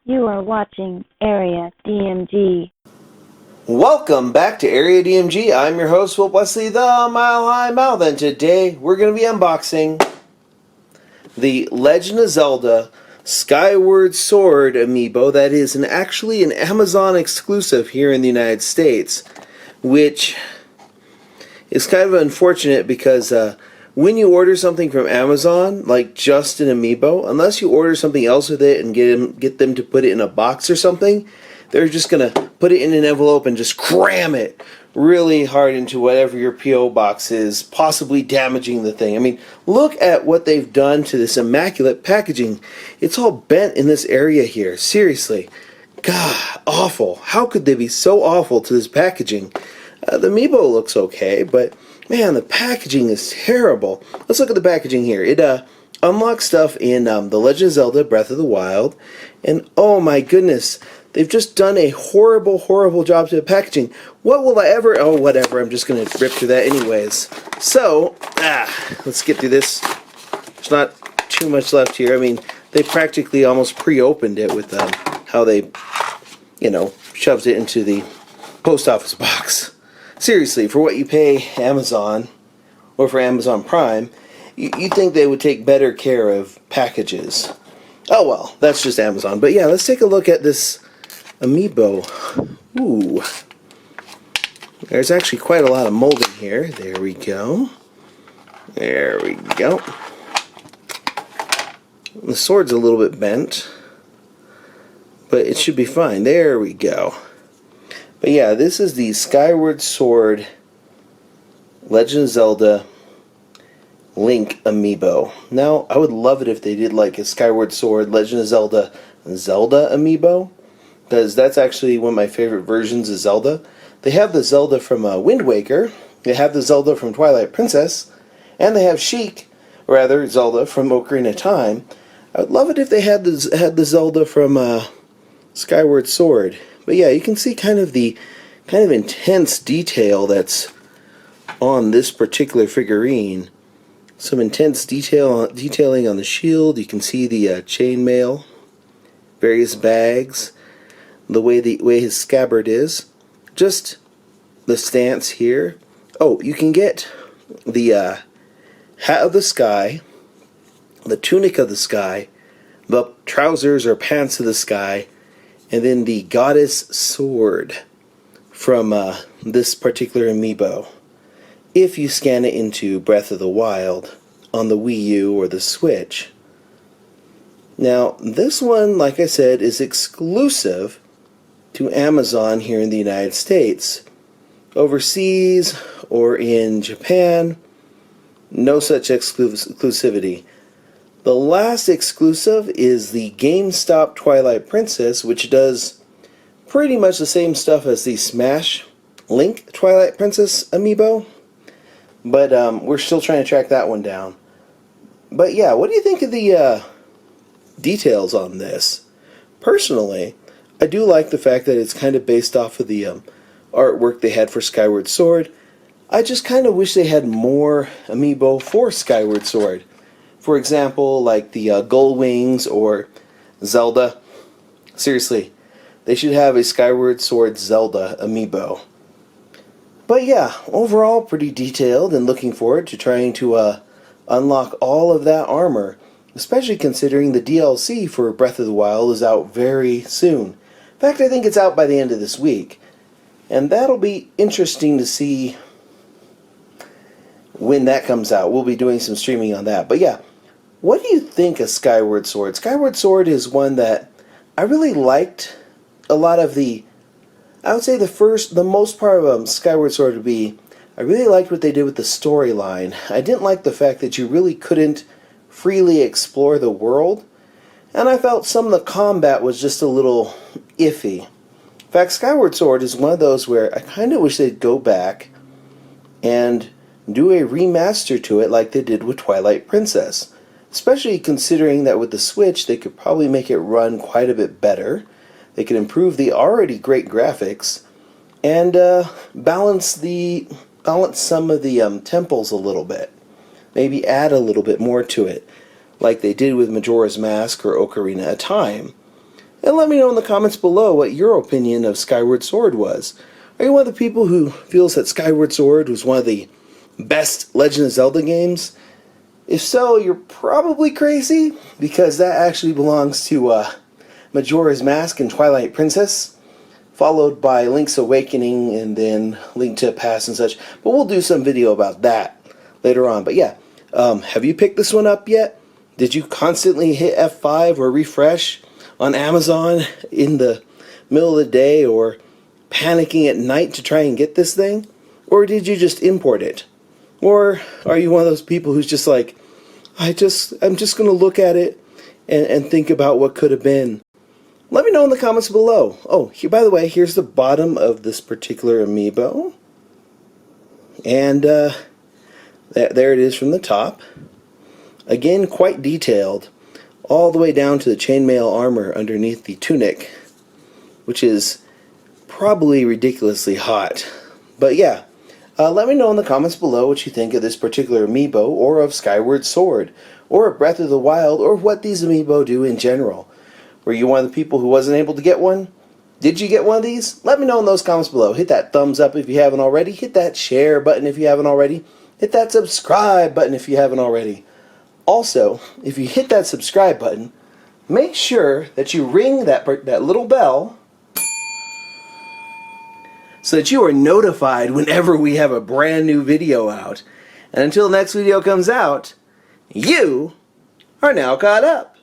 You are watching Area DMG. Welcome back to Area DMG. I'm your host, Will Wesley, the Mile High Mouth, and today we're going to be unboxing the Legend of Zelda Skyward Sword Amiibo. That is actually an Amazon exclusive here in the United States, which is kind of unfortunate because when you order something from Amazon, like just an Amiibo, unless you order something else with it and get them to put it in a box or something, they're just going to put it in an envelope and just cram it really hard into whatever your P.O. box is, possibly damaging the thing. I mean, look at what they've done to this immaculate packaging. It's all bent in this area here. Seriously. God, awful. How could they be so awful to this packaging? The Amiibo looks okay, but man, the packaging is terrible. Let's look at the packaging here. It unlocks stuff in The Legend of Zelda Breath of the Wild, and oh my goodness, they've just done a horrible, horrible job to the packaging. What will I ever... Oh, whatever, I'm just going to rip through that anyways. So, let's get through this. There's not too much left here. I mean, they practically almost pre-opened it with how they, shoved it into the post office box. Seriously, for what you pay Amazon, or for Amazon Prime, you'd think they would take better care of packages. Oh well, that's just Amazon. But yeah, let's take a look at this Amiibo. Ooh. There's actually quite a lot of molding here. There we go. There we go. The sword's a little bit bent, but it should be fine. There we go. But yeah, this is the Skyward Sword Legend of Zelda Link Amiibo. Now, I would love it if they did like a Skyward Sword Legend of Zelda Amiibo, because that's actually one of my favorite versions of Zelda. They have the Zelda from Wind Waker, they have the Zelda from Twilight Princess, and they have Zelda from Ocarina of Time. I would love it if they had the Zelda from Skyward Sword. But yeah, you can see kind of intense detail that's on this particular figurine. Some intense detailing on the shield. You can see the chainmail, various bags, the way his scabbard is, just the stance here. Oh, you can get the hat of the sky, the tunic of the sky, the trousers or pants of the sky, and then the goddess sword from this particular Amiibo, if you scan it into Breath of the Wild on the Wii U or the Switch. Now, this one, like I said, is exclusive to Amazon here in the United States. Overseas or in Japan, no such exclusivity. The last exclusive is the GameStop Twilight Princess, which does pretty much the same stuff as the Smash Link Twilight Princess Amiibo, but we're still trying to track that one down. But yeah, what do you think of the details on this? Personally, I do like the fact that it's kind of based off of the artwork they had for Skyward Sword. I just kind of wish they had more Amiibo for Skyward Sword. For example, like the Gull Wings or Zelda. Seriously, they should have a Skyward Sword Zelda Amiibo. But yeah, overall pretty detailed, and looking forward to trying to unlock all of that armor, especially considering the DLC for Breath of the Wild is out very soon. In fact, I think it's out by the end of this week. And that'll be interesting to see when that comes out. We'll be doing some streaming on that. But yeah, what do you think of Skyward Sword? Skyward Sword is one that I really liked. A lot of I would say the most part of Skyward Sword would be, I really liked what they did with the storyline. I didn't like the fact that you really couldn't freely explore the world, and I felt some of the combat was just a little iffy. In fact, Skyward Sword is one of those where I kind of wish they'd go back and do a remaster to it like they did with Twilight Princess. Especially considering that with the Switch, they could probably make it run quite a bit better. They could improve the already great graphics and balance some of the temples a little bit. Maybe add a little bit more to it, like they did with Majora's Mask or Ocarina of Time. And let me know in the comments below what your opinion of Skyward Sword was. Are you one of the people who feels that Skyward Sword was one of the best Legend of Zelda games? If so, you're probably crazy, because that actually belongs to Majora's Mask and Twilight Princess, followed by Link's Awakening and then Link to the Past and such. But we'll do some video about that later on. But yeah, have you picked this one up yet? Did you constantly hit F5 or refresh on Amazon in the middle of the day, or panicking at night to try and get this thing? Or did you just import it? Or are you one of those people who's just like, I'm just going to look at it and think about what could have been? Let me know in the comments below. Oh, here, by the way, here's the bottom of this particular Amiibo. And there it is from the top. Again, quite detailed, all the way down to the chainmail armor underneath the tunic, which is probably ridiculously hot. But yeah, let me know in the comments below what you think of this particular Amiibo, or of Skyward Sword, or of Breath of the Wild, or what these Amiibo do in general. Were you one of the people who wasn't able to get one? Did you get one of these? Let me know in those comments below. Hit that thumbs up if you haven't already. Hit that share button if you haven't already. Hit that subscribe button if you haven't already. Also, if you hit that subscribe button, make sure that you ring that little bell so that you are notified whenever we have a brand new video out. And until the next video comes out, you are now caught up.